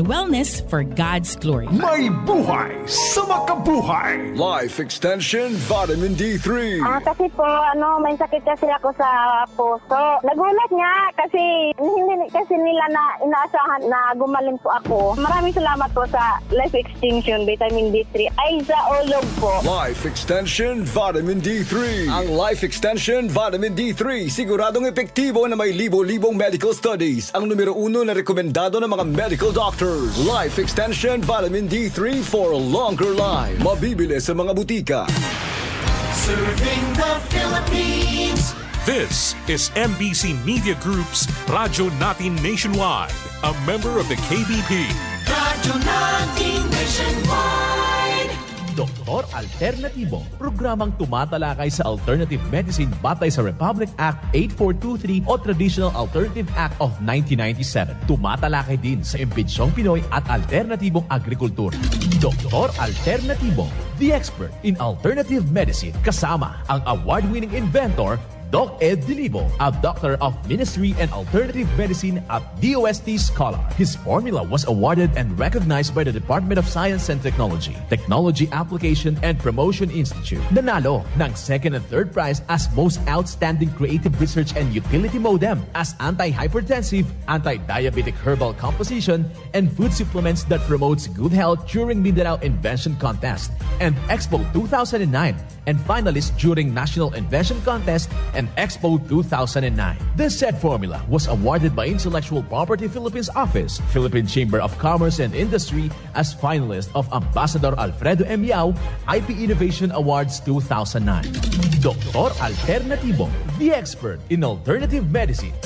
Wellness for God's glory. May buhay sa makabuhay. Life Extension Vitamin D3. Kasi po, may sakit kasi ako sa puso. Nagulat nga kasi hindi kasi nila na inaasahan na gumaling po ako. Maraming salamat po sa Life Extension Vitamin D3. Ay, sa ulog po. Life Extension Vitamin D3. Ang Life Extension Vitamin D3 siguradong epektibo na may libo-libong medical studies. Ang numero 1 na rekomendado ng mga medical doctors. Life Extension Vitamin D3 for a longer life. Mabibili sa mga butika. Serving the Philippines. This is MBC Media Group's Radyo Natin Nationwide, a member of the KBP. Radyo Natin Nationwide. Doktor Alternatibo, programang tumatalakay sa alternative medicine batay sa Republic Act 8423 o Traditional Alternative Act of 1997. Tumatalakay din sa imbitsyong Pinoy at alternatibong agrikultura. Doktor Alternatibo, the expert in alternative medicine, kasama ang award-winning inventor Doc Ed Dilibo, a doctor of ministry and alternative medicine at DOST Scholar. His formula was awarded and recognized by the Department of Science and Technology, Technology Application and Promotion Institute. Nanalo ng second and third prize as Most Outstanding Creative Research and Utility Modem as Anti-Hypertensive, Anti-Diabetic Herbal Composition, and Food Supplements that promotes good health during Mindanao Invention Contest and Expo 2009, and finalist during National Invention Contest and Expo 2009. This said formula was awarded by Intellectual Property Philippines Office, Philippine Chamber of Commerce and Industry as finalist of Ambassador Alfredo M. Yao IP Innovation Awards 2009. Doktor Alternatibo, the expert in alternative medicine.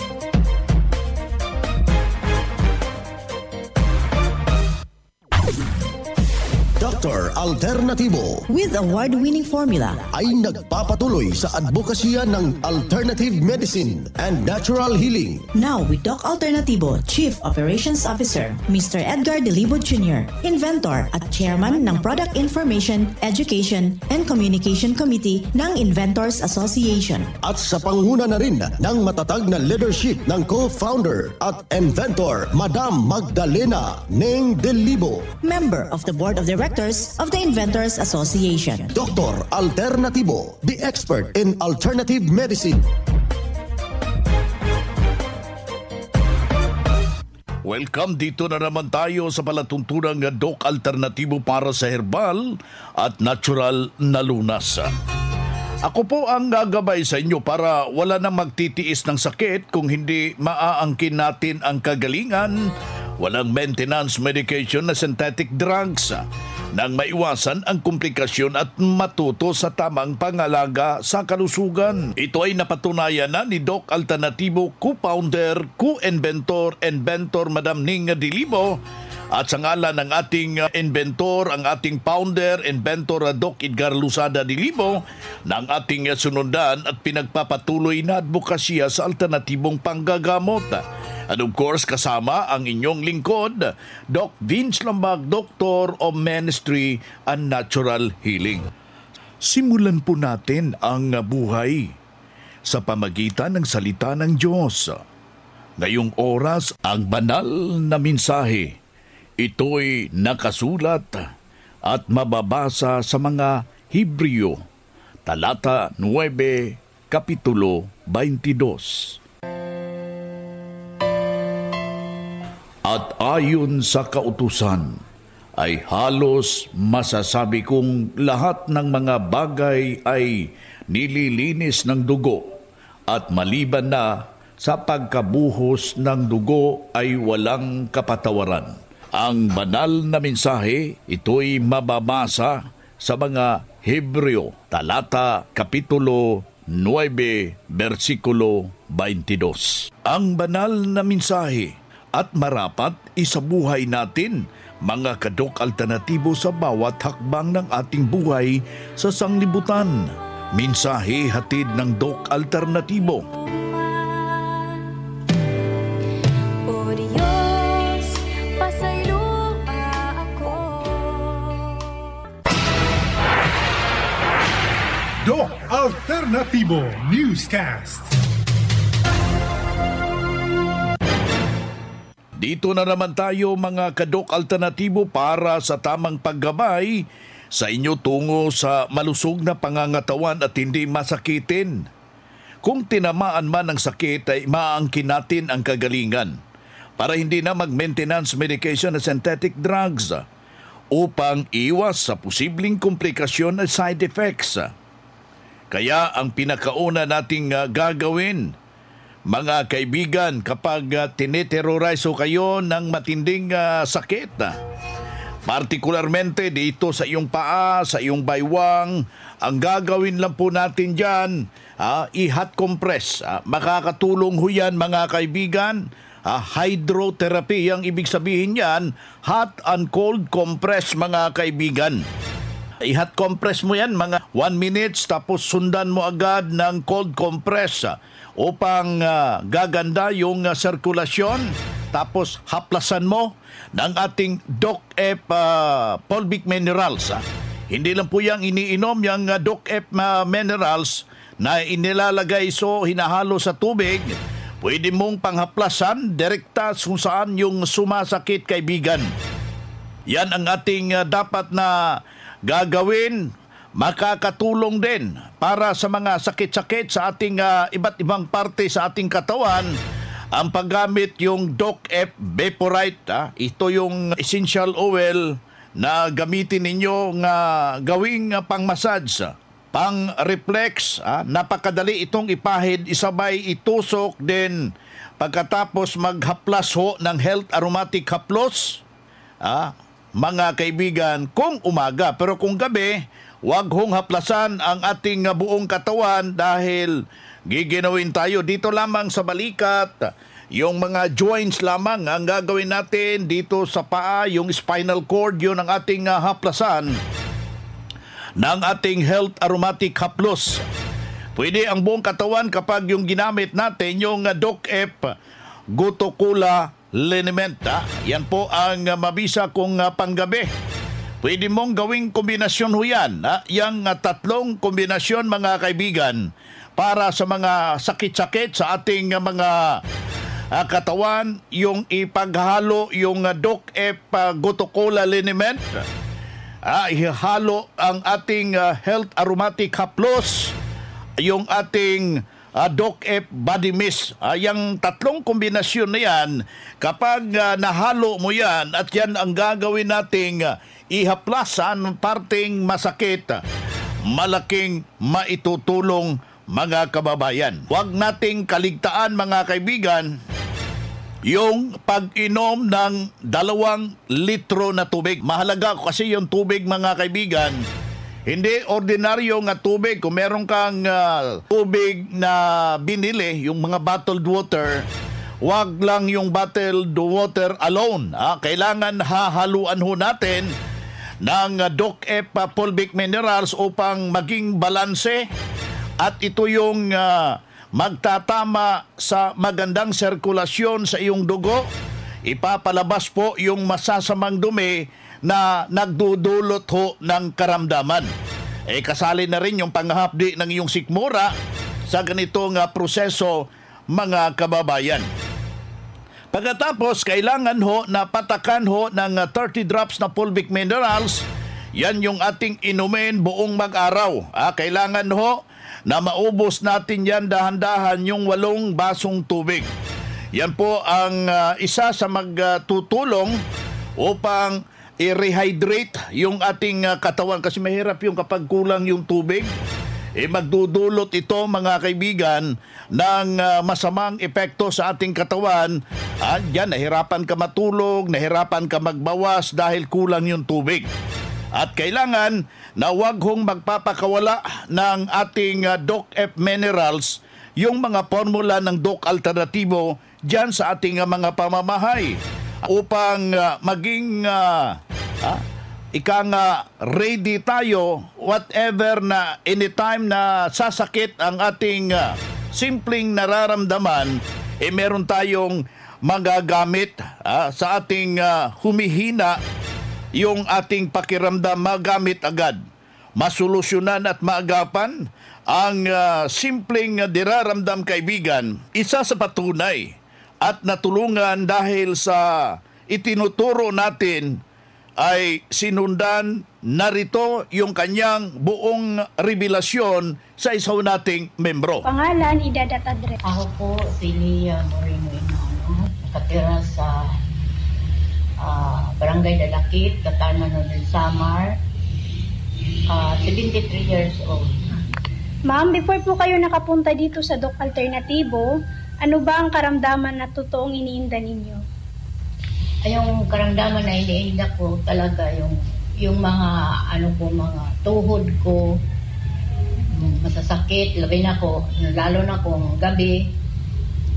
Dr. Alternatibo with award-winning formula ay nagpapatuloy sa advokasya ng alternative medicine and natural healing. Now with Doc Alternatibo, Chief Operations Officer, Mr. Edgar Dilibo Jr., Inventor at Chairman ng Product Information, Education and Communication Committee ng Inventors Association. At sa pangunguna na rin ng matatag na leadership ng co-founder at inventor, Madam Magdalena Neng Dilibo, Member of the Board of Directors of the Inventors Association. Dr. Alternatibo, the expert in alternative medicine. Welcome, dito na naman tayo sa palatuntunang Doc Alternatibo para sa herbal at natural na lunas. Ako po ang gagabay sa inyo para wala nang magtitiis ng sakit kung hindi maaangkin natin ang kagalingan, walang maintenance medication na synthetic drugs, nang maiwasan ang komplikasyon at matuto sa tamang pangalaga sa kalusugan. Ito ay napatunayan na ni Doc Alternatibo, co-founder, co-inventor, inventor Madam Ning Dilibo, at sa ngalan ng ating inventor, ang ating founder, inventor Doc Edgar Lusada Dilibo, ng ating sunundan at pinagpapatuloy na advokasya sa alternatibong panggagamot. And of course, kasama ang inyong lingkod, Doc Vince Lambag, Doctor of Ministry and Natural Healing. Simulan po natin ang buhay sa pamagitan ng salita ng Diyos. Ngayong oras, ang banal na mensahe, ito'y nakasulat at mababasa sa mga Hebreo, talata 9, kapitulo 22. At ayon sa kautusan, ay halos masasabi kong lahat ng mga bagay ay nililinis ng dugo, at maliban na sa pagkabuhos ng dugo ay walang kapatawaran. Ang banal na mensahe, ito'y mababasa sa mga Hebreo, talata, kapitulo 9, versikulo 22. Ang banal na mensahe at marapat isabuhay natin, mga kadok alternatibo sa bawat hakbang ng ating buhay sa sanglibutan. Mensahe hatid ng Doc Alternatibo. O Diyos, pasayloa ako. Doc Alternatibo Newscast. Dito na naman tayo mga kadok alternatibo para sa tamang paggabay sa inyo tungo sa malusog na pangangatawan at hindi masakitin. Kung tinamaan man ng sakit ay maangkin natin ang kagalingan para hindi na mag-maintenance medication na synthetic drugs upang iwas sa posibleng komplikasyon at side effects. Kaya ang pinakauna nating gagawin, mga kaibigan, kapag tineterrorize kayo ng matinding sakit, partikularmente dito sa iyong paa, sa iyong baywang, ang gagawin lang po natin dyan, i-hot compress. Makakatulong ho yan mga kaibigan. Hydrotherapy ang ibig sabihin yan, hot and cold compress mga kaibigan. I-hot compress mo yan mga 1 minutes tapos sundan mo agad ng cold compress upang gaganda yung sirkulasyon. Tapos haplasan mo ng ating Doc-F Fulvic Minerals. Hindi lang po yung iniinom yung Doc-F Minerals na inilalagay hinahalo sa tubig. Pwede mong panghaplasan direkta kung saan yung sumasakit kaibigan. Yan ang ating dapat na gagawin. Makakatulong din para sa mga sakit-sakit sa ating iba't ibang parte sa ating katawan ang paggamit yung Doc-F Vaporite. Ito yung essential oil na gamitin ninyo gawing pang-massage, pang-reflex. Napakadali itong ipahid, isabay itusok din pagkatapos maghaplas ho ng Health Aromatic Haplos. Mga kaibigan, kung umaga, pero kung gabi, huwag hong haplasan ang ating buong katawan dahil giginawin tayo dito lamang sa balikat. Yung mga joints lamang ang gagawin natin dito sa paa, yung spinal cord, yun ang ating haplasan ng ating Health Aromatic Haplos. Pwede ang buong katawan kapag yung ginamit natin yung Doc-F Gutokula Liniment. Yan po ang mabisa kong panggabi. Pwede mong gawing kombinasyon ho yan. Yang tatlong kombinasyon mga kaibigan para sa mga sakit-sakit sa ating mga katawan, yung ipaghalo yung Doc-F Gutokula Liniment. Ihalo ang ating Health Aromatic Haplos, yung ating Doc-F Body Mist. Yung tatlong kombinasyon na yan, kapag nahalo mo yan at yan ang gagawin nating ihaplas sa parteng masakit, malaking maitutulong mga kababayan. Huwag nating kaligtaan mga kaibigan yung pag-inom ng 2 litro na tubig. Mahalaga kasi yung tubig mga kaibigan, hindi ordinaryo nga tubig. Kung meron kang tubig na binili, yung mga bottled water, wag lang yung bottled water alone. Kailangan hahaluan ho natin ng Doc-F Fulvic Minerals upang maging balanse at ito yung magtatama sa magandang sirkulasyon sa iyong dugo. Ipapalabas po yung masasamang dumi na nagdudulot ho ng karamdaman. Kasali na rin yung panghapdi ng iyong sikmura sa ganitong proseso mga kababayan. Pagkatapos, kailangan ho na patakan ho ng 30 drops na Fulvic Minerals. Yan yung ating inumin buong mag-araw. Kailangan ho na maubos natin yan dahan-dahan yung 8 basong tubig. Yan po ang isa sa magtutulong upang i-rehydrate yung ating katawan kasi mahirap yung kapag kulang yung tubig. Magdudulot ito mga kaibigan ng masamang epekto sa ating katawan. Yan, nahirapan ka matulog, nahirapan ka magbawas dahil kulang yung tubig. At kailangan na huwag hong magpapakawala ng ating Doc-F Minerals yung mga formula ng Doc Alternatibo dyan sa ating mga pamamahay upang maging ready tayo whatever na anytime na sasakit ang ating simpleng nararamdaman, meron tayong magagamit sa ating humihina yung ating pakiramdam, magamit agad, masolusyonan at maagapan ang simpleng diraramdam kaibigan. Isa sa patunay at natulungan dahil sa itinuturo natin ay sinundan narito yung kanyang buong revelasyon sa isaw nating membro. Pangalan, edad at address. Ako po si Lia Moreno Inano, nakatira sa Barangay Dalakit, Katarman del Samar, 73 years old. Ma'am, before po kayo nakapunta dito sa Doc Alternatibo, ano ba ang karamdaman na totoong iniinda ninyo? Ay, yung karamdaman na iniinda ko talaga yung mga mga tuhod ko masasakit, labi na ko, lalo na kung gabi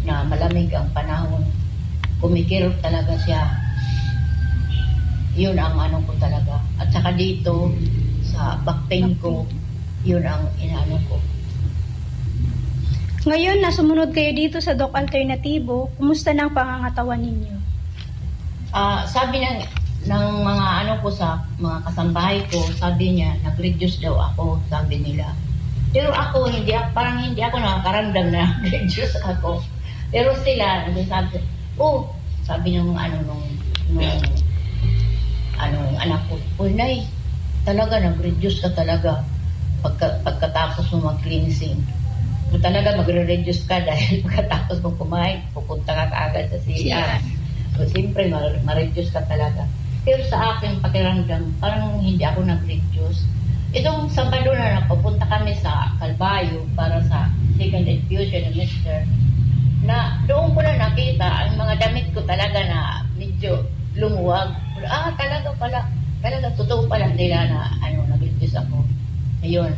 na malamig ang panahon, kumikirot talaga siya. Yun ang ko talaga. At saka dito sa back pain ko, yun ang ko. Ngayon na sumunod kayo dito sa Doc Alternatibo, kumusta na ang pangangatawan ninyo? Sabi ng mga ko sa mga kasambahay ko, sabi niya, nag-reduce daw ako, sabi nila. Pero ako, parang hindi ako nakakaramdam na nag-reduce ako. Pero sila, nagsasabi, sabi ng anak ko, Nay, talaga nag-reduce ka talaga pagkatapos mo mag-cleansing. Talaga magre-reduce ka dahil pagkatapos mo kumain, pupunta ka kaagad sa CR. So, siyempre, ma-reduce ka talaga. Pero sa akin, pakiramdam, parang hindi ako nag-reduce. Itong Sabado na napapunta kami sa Calvayo para sa second infusion ng Mr. Na doon ko na nakita ang mga damit ko talaga na medyo lumuwag. Talaga pala. Talaga, totoo pala nila na nag-reduce ako. Ayun.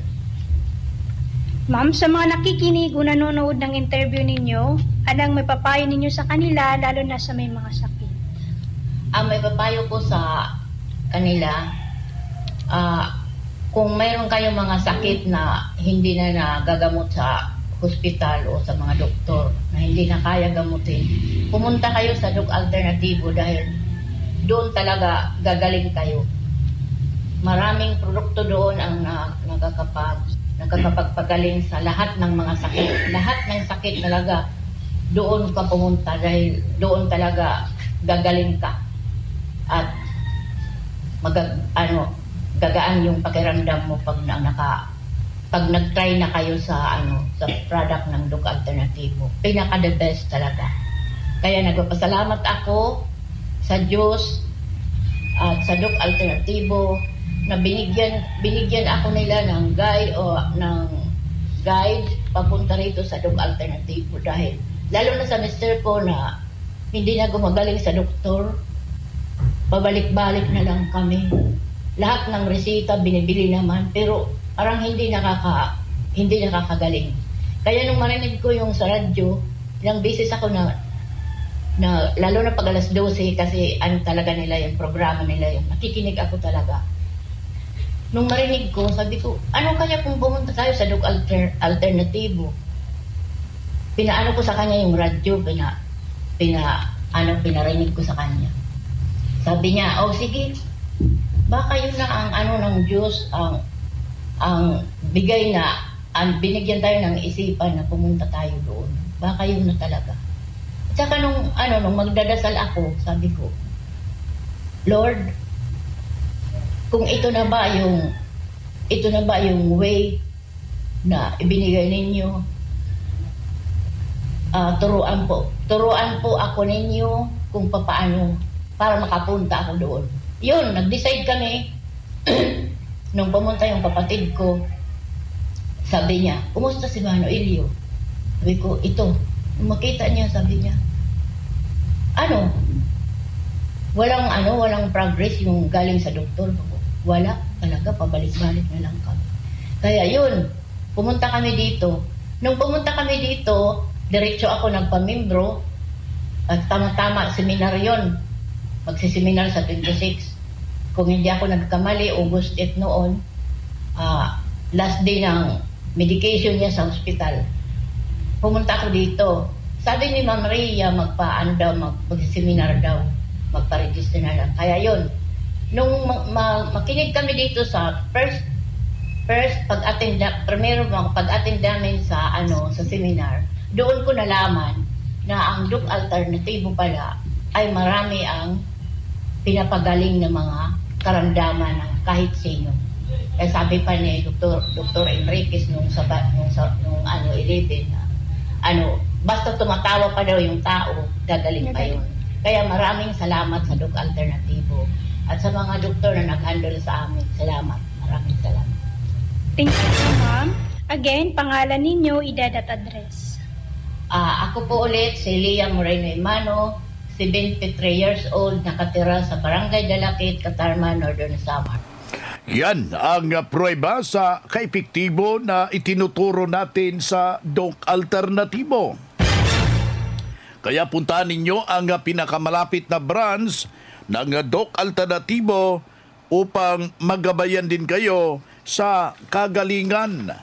Ma'am, sa mga nakikinig o nanonood ng interview ninyo, anong may papayo ninyo sa kanila, lalo na sa may mga sakit? May papayo ko sa kanila, kung mayroon kayong mga sakit na hindi na nagagamot sa hospital o sa mga doktor, na hindi na kaya gamutin, pumunta kayo sa Doc Alternatibo dahil doon talaga gagaling kayo. Maraming produkto doon ang nakakapagpagaling sa lahat ng mga sakit. Lahat ng sakit talaga doon ka pumunta dahil doon talaga gagaling ka. At gagaan yung pakiramdam mo pag nag-try na kayo sa sa product ng Doc Alternatibo. Pinaka the best talaga. Kaya nagpapasalamat ako sa Diyos at sa Doc Alternatibo na binigyan ako nila ng guide papunta rito sa Doc Alternatibo dahil lalo na sa mister ko na hindi na gumagaling sa doktor, pabalik-balik na lang kami. Lahat ng resita binibili naman pero parang hindi nakakagaling. Kaya nung marinig ko yung sa radyo, ilang beses ako na lalo na pag alas 12 kasi talaga nila yung programa nila yung nakikinig ako talaga. Nung marinig ko, sabi ko, kaya kung pumunta tayo sa Doc Alternatibo? Pinaano ko sa kanya yung radyo, pinarinig ko sa kanya. Sabi niya, sige, baka yun na ang ng Diyos, ang bigay na, binigyan tayo ng isipan na pumunta tayo doon. Baka yun na talaga. At saka nung magdadasal ako, sabi ko, Lord, kung ito na ba yung way na ibinigay ninyo, turuan po ako ninyo kung paano para makapunta ako doon. Yun, nag-decide kami. Nung pumunta yung kapatid ko, sabi niya, kumusta si Mano Elio? Sabi ko, ito. Nung makita niya, sabi niya, walang progress yung galing sa doktor. Wala, talaga, pabalik-balik na lang kami. Kaya yun, pumunta kami dito. Nung pumunta kami dito, diretso ako nagpamimbro, at tama-tama, seminar yun. Magsiseminar sa 26. Kung hindi ako nagkamali, August 8 noon, last day ng medication niya sa hospital. Pumunta ako dito. Sabi ni Ma'am Maria, magsiseminar daw, magpa-register na lang. Kaya yun, nung makinig kami dito sa first pag-attend namin sa seminar, doon ko nalaman na ang Doc Alternatibo pala ay marami ang pinapagaling ng mga karamdaman ng kahit sino. Kaya sabi pa ni Dr. Enriquez nung 11 basta tumatawa pa daw yung tao, gagaling pa yun. Kaya maraming salamat sa Doc Alternatibo at sa mga doktor na nag-handle sa amin. Salamat. Maraming salamat. Thank you, ma'am. Again, pangalan ninyo, edad at address. Ako po ulit si Lia Moreno Imano, 73 years old, nakatira sa Barangay Dalakit, Catarman, Northern Samar. Yan ang pruweba sa kaepektibo na itinuturo natin sa Doc Alternatibo. Kaya puntahan ninyo ang pinakamalapit na branch ng Doc Alternatibo upang magabayan din kayo sa kagalingan.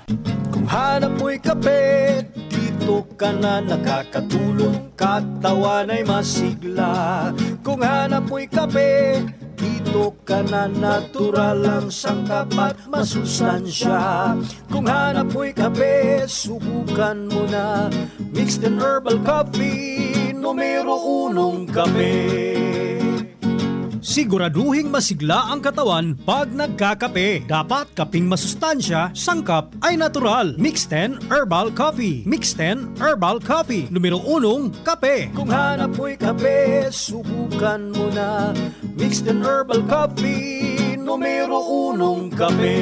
Kung hanap mo'y kape, dito ka na nakakatulong, katawan ay masigla. Kung hanap mo'y kape, dito ka na natural ang sangkap at masustansya. Kung hanap mo'y kape, subukan mo na mixed and herbal coffee, numero 1 kape. Siguraduhing masigla ang katawan pag nagkakape. Dapat kaping masustansya, sangkap ay natural. Mixed 10 Herbal Coffee. Mixed 10 Herbal Coffee. Numero 1, kape. Kung hanap mo'y kape, subukan mo na Mixed and Herbal Coffee, numero 1 kape.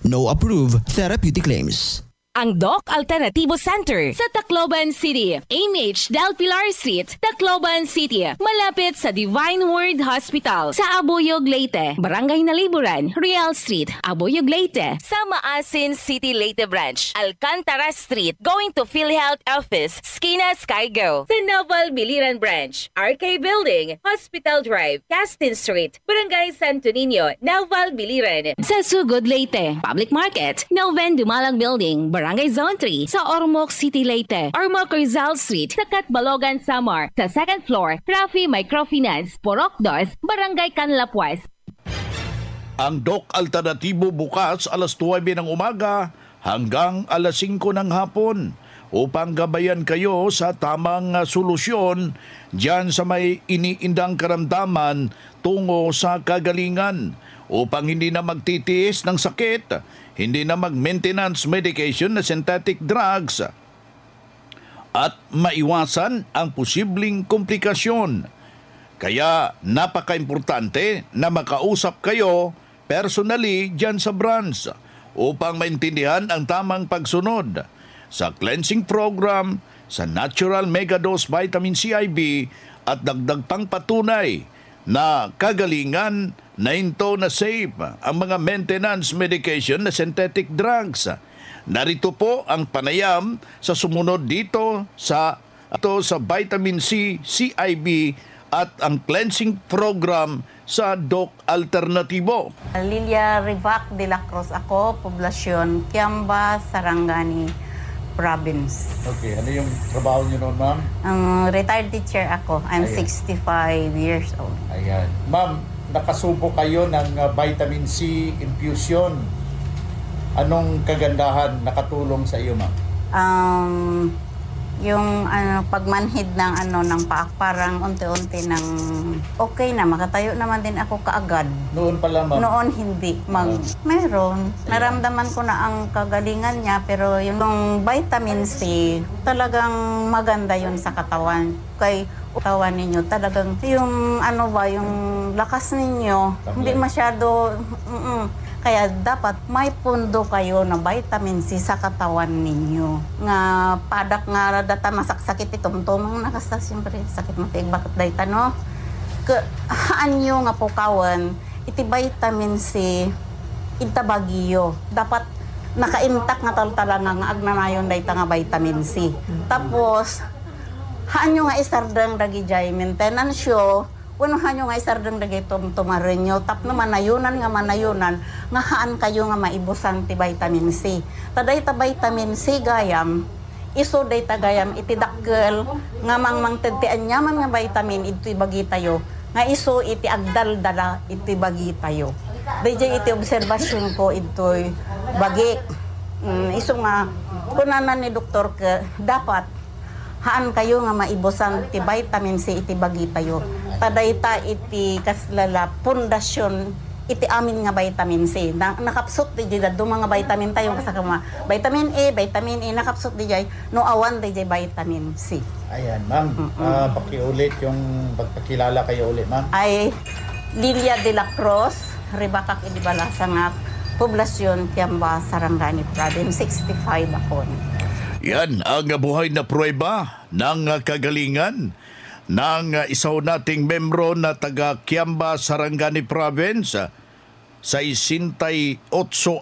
No approved therapeutic claims. Ang Doc Alternatibo Center sa Tacloban City. AMH Del Pilar Street, Tacloban City. Malapit sa Divine Word Hospital sa Abuyog, Leyte. Barangay Naliburan, Real Street, Abuyog, Leyte. Sa Maasin City, Leyte Branch. Alcantara Street, going to PhilHealth Office, Skina Skygo. Sa Naval Biliran Branch, RK Building, Hospital Drive, Castin Street, Barangay Santo Niño, Naval Biliran. Sa Sugod, Leyte. Public Market, Noven Dumalang Building, Barangay Zone 3 sa Ormoc City, Leyte. Ormoc Rizal Street sa Catbalogan, Samar. Sa second floor, Rafi Microfinance, Porok 2, Barangay Canlapuas. Ang Doc Alternatibo bukas alas 9 ng umaga hanggang alas 5 ng hapon upang gabayan kayo sa tamang solusyon dyan sa may iniindang karamdaman tungo sa kagalingan upang hindi na magtitiis ng sakit, hindi na mag-maintenance medication na synthetic drugs at maiwasan ang posibleng komplikasyon. Kaya napaka-importante na makausap kayo personally dyan sa branch upang maintindihan ang tamang pagsunod sa cleansing program, sa Natural Megadose Vitamin CIB at dagdag pang patunay na kagalingan na hinto na safe ang mga maintenance medication na synthetic drugs. Narito po ang panayam sa sumunod dito sa vitamin C, CIB at ang cleansing program sa Doc Alternatibo. Lilia Rivac de la Cruz ako, poblasyon Kiamba, Sarangani Province. Okay, ano yung trabaho niyo noon, ma'am? Retired teacher ako. I'm 65 years old. Ayan. Ma'am, nakasubo kayo ng vitamin C infusion. Anong kagandahan nakatulong sa iyo, ma'am? Yung pagmanhid ng paa, parang unti-unti ng okay na, makatayo naman din ako kaagad. Noon pala, ma'am? Noon hindi. Meron. Naramdaman ko na ang kagalingan niya, pero yung vitamin C, talagang maganda yun sa katawan. Kay katawan ninyo, talagang yung yung lakas ninyo, hindi masyado, kaya dapat may pundo kayo na vitamin C sa katawan ninyo. Nga padak nga data masaksakit itumtumang nakasta, siyempre sakit mo tig bakit dayta no? Haan nyo nga pukawan, iti vitamin C, itabagyo. Dapat nakaintak nga talaga nga agnanayon dayta nga vitamin C. Tapos, haan nyo nga isardang dagi jay maintenance yo, unuhan nyo nga isardang dagi tumarin nyo, tapno manayunan, nga haan kayo nga maibusan ti vitamin C. Taday ta vitamin C gayam, iso day ta gayam iti dakkel, nga mangtedtian nyaman nga vitamin iti bagi tayo, nga iso iti agdaldala iti bagi tayo. Dayjay iti obserbasyon ko ito'y bagi. Iso nga, kunanan ni doktor ka, dapat haan kayo nga maibusan ti vitamin C iti bagi tayo. Tadayta iti kaslala pundasyon iti amin nga vitamin C. Nakapsot di jay do mga vitamin tayo kasama vitamin A, vitamin E nakapsot di jay no awan di jay vitamin C. Ayan, ma'am. Pakiulit yung pagpakilala kayo ulit, ma'am. Ay Lilia de la Cruz, Ribacak Idibalasan nga Poblasyon Kiamba, Sarangani Province, 65 ako. Yan ang buhay na pruweba ng kagalingan ng isaw nating membro na taga Kiamba, Sarangani Province, 68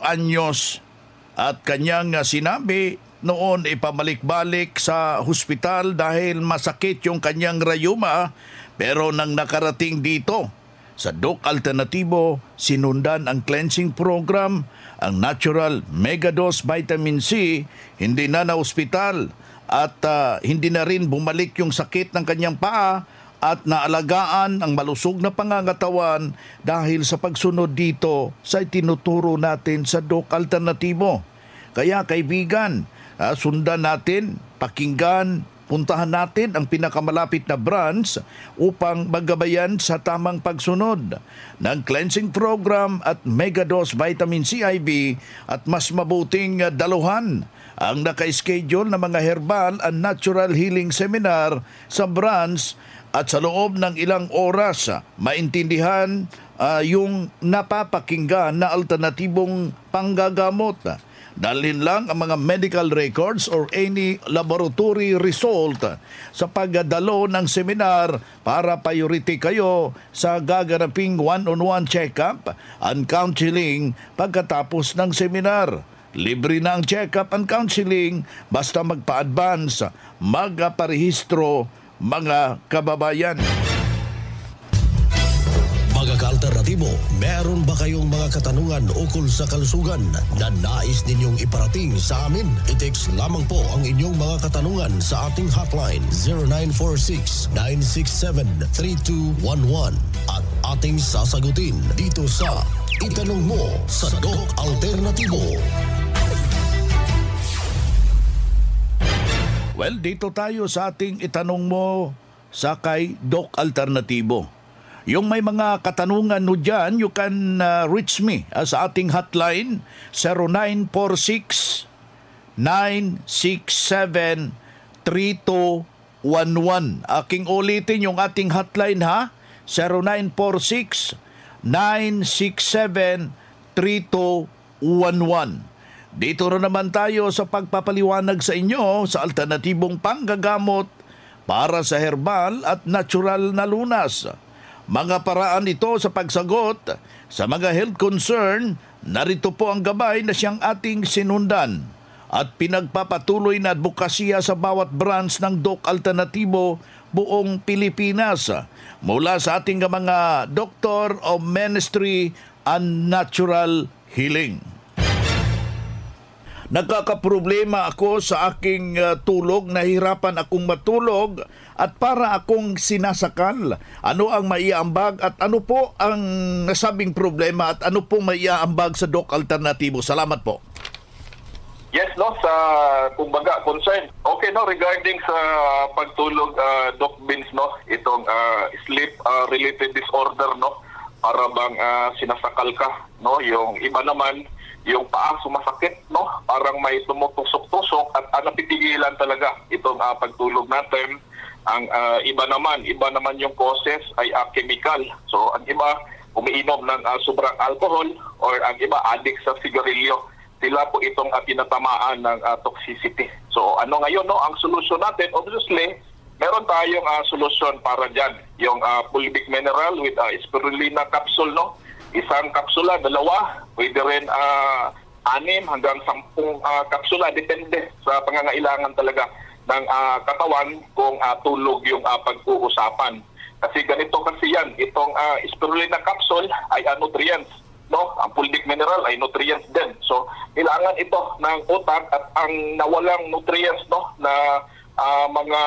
anyos at kanyang sinabi noon ipabalik-balik sa hospital dahil masakit yung kanyang rayuma, pero nang nakarating dito sa Doc Alternatibo, sinundan ang cleansing program, ang natural megadose vitamin C, hindi na ospital at hindi na rin bumalik yung sakit ng kanyang paa at naalagaan ang malusog na pangangatawan dahil sa pagsunod dito sa itinuturo natin sa Doc Alternatibo. Kaya kaibigan, sundan natin, pakinggan, puntahan natin ang pinakamalapit na branch upang magabayan sa tamang pagsunod ng cleansing program at megadose vitamin C IV at mas mabuting daluhan ang naka-schedule na mga herbal and natural healing seminar sa branch at sa loob ng ilang oras maintindihan yung napapakinggan na alternatibong panggagamot. Dalhin lang ang mga medical records or any laboratory result sa pagdalo ng seminar para priority kayo sa gaganaping one-on-one check-up and counseling pagkatapos ng seminar. Libre na ang check-up and counseling basta magpa-advance, magparehistro mga kababayan. Mga ka-alternatibo, meron ba kayong mga katanungan ukol sa kalusugan na nais ninyong iparating sa amin? I-text lamang po ang inyong mga katanungan sa ating hotline 0946-967-3211 at ating sasagutin dito sa Itanong Mo sa Doc Alternatibo. Well, dito tayo sa ating Itanong Mo sa kay Doc Alternatibo. Yung may mga katanungan no dyan, you can reach me sa ating hotline 0946-967-3211. Aking ulitin yung ating hotline ha, 0946-967-3211. Dito na naman tayo sa pagpapaliwanag sa inyo sa alternatibong panggagamot para sa herbal at natural na lunas. Mga paraan ito sa pagsagot sa mga health concern, narito po ang gabay na siyang ating sinundan at pinagpapatuloy na advokasya sa bawat branch ng Doc Alternatibo buong Pilipinas mula sa ating mga Doctor of Ministry and Natural Healing. Nagkakaproblema ako sa aking tulog, nahihirapan akong matulog at para akong sinasakal. Ano ang maiaambag at ano po ang nasabing problema at ano pong maiaambag sa Doc Alternatibo? Salamat po. Yes, no, sa kumbaga concern. Okay, no, regarding sa pagtulog, Doc Vince, no, itong sleep related disorder, no, para bang sinasakal ka, no, yung iba naman yung paa sumasakit, no? Parang may tumutusok-tusok at napitigilan talaga itong pagtulog natin. Ang iba naman yung causes ay chemical. So ang iba umiinom ng sobrang alcohol or ang iba addict sa sigarilyo. Sila po itong tinatamaan ng toxicity. So ano ngayon, no? Ang solusyon natin, obviously, meron tayong solusyon para dyan. Yung fulvic mineral with spirulina capsule, no? Isang kapsula, dalawa, pwede rin 6 hanggang 10 kapsula, depende sa pangangailangan talaga ng katawan kung tulog yung pag-uusapan. Kasi ganito kasi yan, itong spirulina capsule ay nutrients, no? Ang fulvic mineral ay nutrients din. So, kailangan ito ng utak at ang nawalang nutrients, no, na mga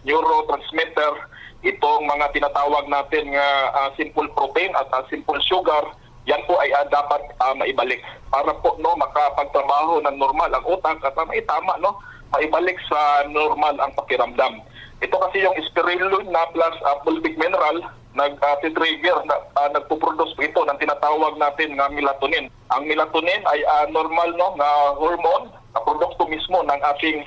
neurotransmitter, itong mga tinatawag natin nga simple protein at simple sugar, yan po ay dapat maibalik para po, no, makapagtrabaho ng normal ang utak at maitama, no, maibalik sa normal ang pakiramdam. Ito kasi yung spirulina plus fulvic mineral nag-trigger, nagpo-produce ito ng tinatawag natin na melatonin. Ang melatonin ay normal na hormone na produkto mismo ng ating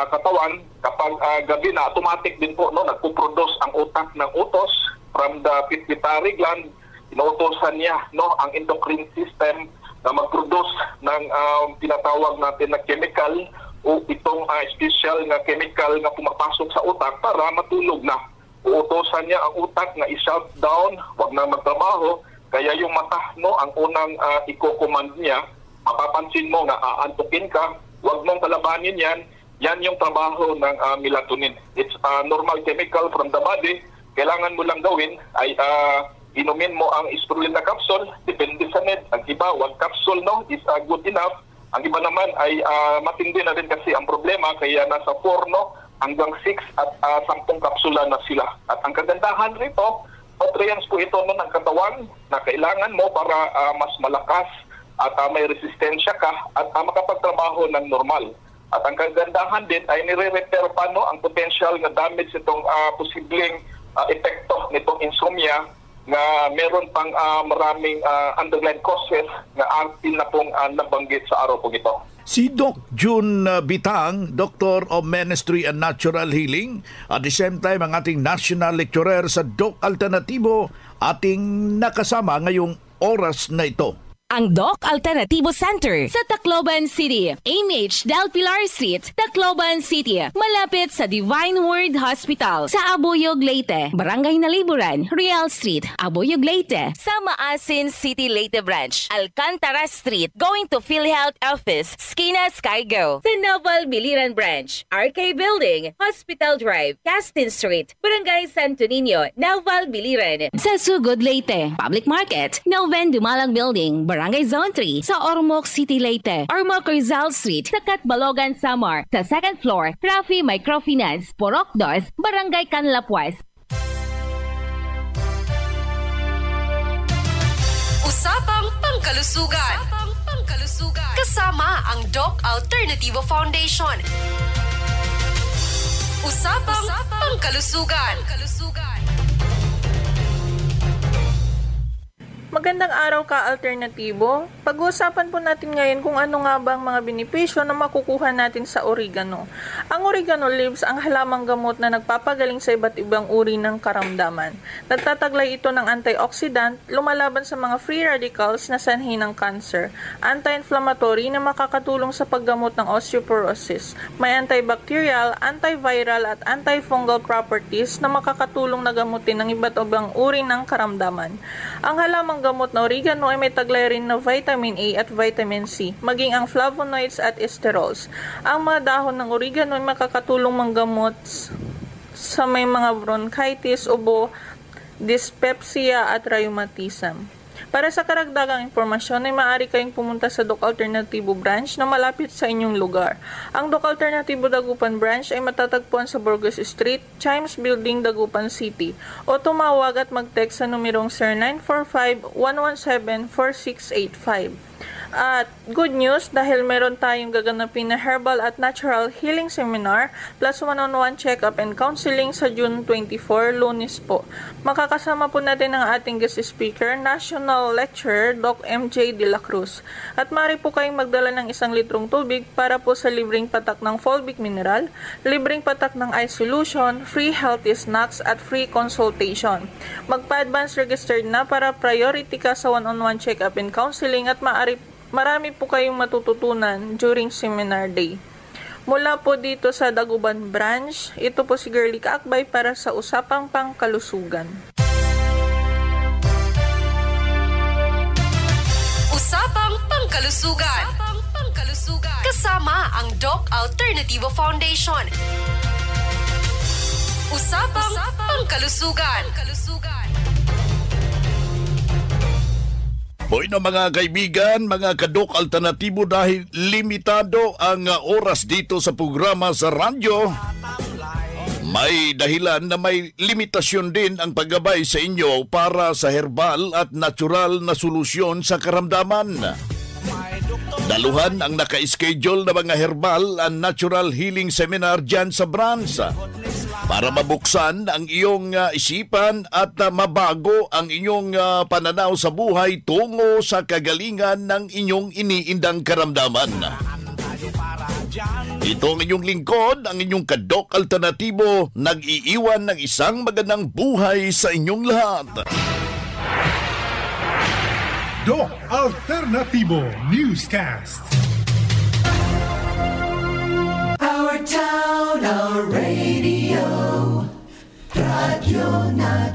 katawan. Kapag gabi na, automatic din po nagpo-produce ang utak ng utos from the pituitary gland. Inuutosan niya ang endocrine system na mag-produce ng tinatawag natin na chemical o itong special na chemical na pumapasok sa utak para matulog na. Uutosan niya ang utak na i-shut down, wag na magtrabaho. Kaya yung mata, ang unang i-command niya, mapapansin mo na aantukin ka, wag mong kalabanin yan. Yan yung trabaho ng melatonin. It's a normal chemical from the body. Kailangan mo lang gawin ay inumin mo ang spirulina capsule. Depende sa need. Ang iba, 1 capsule is good enough. Ang iba naman ay matindi na rin kasi ang problema. Kaya nasa 4 hanggang 6 at 10 kapsula na sila. At ang kagandahan rito, nutrients po ito ng katawan na kailangan mo para mas malakas at may resistensya ka at makapagtrabaho ng normal. At ang kagandahan din ay nire-repair pa ang potential na damage nitong posibleng epekto nitong insomnia na meron pang maraming underlying causes na atin na pong nabanggit sa araw po ito. Si Doc June Bitang, Doctor of Ministry and Natural Healing, at the same time ang ating national lecturer sa Doc Alternatibo, ating nakasama ngayong oras na ito. Ang Doc Alternativo Center sa Tacloban City, AMH Del Pilar Street, Tacloban City, malapit sa Divine Word Hospital sa Abuyog, Leyte, Barangay Naliburan, Real Street, Abuyog, Leyte, sa Maasin City, Leyte Branch, Alcantara Street, going to PhilHealth Office, Skina Skygo, sa Naval Biliran Branch, RK Building, Hospital Drive, Castin Street, Barangay Santo Niño, Naval Biliran, sa Sugod, Leyte, Public Market, Noven Dumalang Building, Barangay Zone 3 sa Ormoc City, Leyte. Ormoc Rizal Street sa Catbalogan, Samar. Sa 2nd floor, Rafi Microfinance, Porok 2, Barangay Canlapuas. Usapang Pangkalusugan. Kasama ang Doc Alternativo Foundation. Usapang Pangkalusugan. Magandang araw ka, Alternatibo. Pag-uusapan po natin ngayon kung ano nga ba ang mga benepisyo na makukuha natin sa oregano. Ang oregano leaves ang halamang gamot na nagpapagaling sa iba't ibang uri ng karamdaman. Nagtataglay ito ng antioxidant, lumalaban sa mga free radicals na sanhi ng cancer, anti-inflammatory na makakatulong sa paggamot ng osteoporosis, may antibacterial, antiviral at antifungal properties na makakatulong na gamutin ng iba't ibang uri ng karamdaman. Ang halamang gamot na oregano ay may taglay rin na vitamin A at vitamin C, maging ang flavonoids at esterols. Ang mga dahon ng oregano ay makakatulong manggamot sa may mga bronchitis, ubo, dyspepsia at rheumatism. Para sa karagdagang impormasyon ay maaari kayong pumunta sa Doc Alternativo Branch na malapit sa inyong lugar. Ang Doc Alternativo Dagupan Branch ay matatagpuan sa Burgos Street, Chimes Building, Dagupan City o tumawag at mag-text sa numerong 0945-117-4685. At good news dahil meron tayong gaganapin na herbal at natural healing seminar plus one-on-one check-up and counseling sa June 24, Lunes po. Makakasama po natin ang ating guest speaker, National Lecturer Doc MJ De La Cruz. At maaari po kayong magdala ng 1 litrong tubig para po sa libreng patak ng fulvic mineral, libreng patak ng eye solution, free healthy snacks at free consultation. Magpa-advance registered na para priority ka sa one-on-one check-up and counseling at marami po kayong matututunan during seminar day. Mula po dito sa Dagupan Branch, ito po si Girlie Kaakbay para sa Usapang Pangkalusugan. Usapang Pangkalusugan. Kasama ang Doc Alternativo Foundation. Usapang Pangkalusugan. Hoy na mga kaibigan, mga kadok alternatibo, dahil limitado ang oras dito sa programa sa radyo, may dahilan na may limitasyon din ang paggabay sa inyo para sa herbal at natural na solusyon sa karamdaman. Daluhan ang naka-schedule na mga herbal and natural healing seminar dyan sa branch para mabuksan ang iyong isipan at mabago ang inyong pananaw sa buhay tungo sa kagalingan ng inyong iniindang karamdaman. Ito ang inyong lingkod, ang inyong Kadok Alternatibo, nag-iiwan ng isang magandang buhay sa inyong lahat. Doc Alternativo Newscast. Our town, our radio, Radio Natin.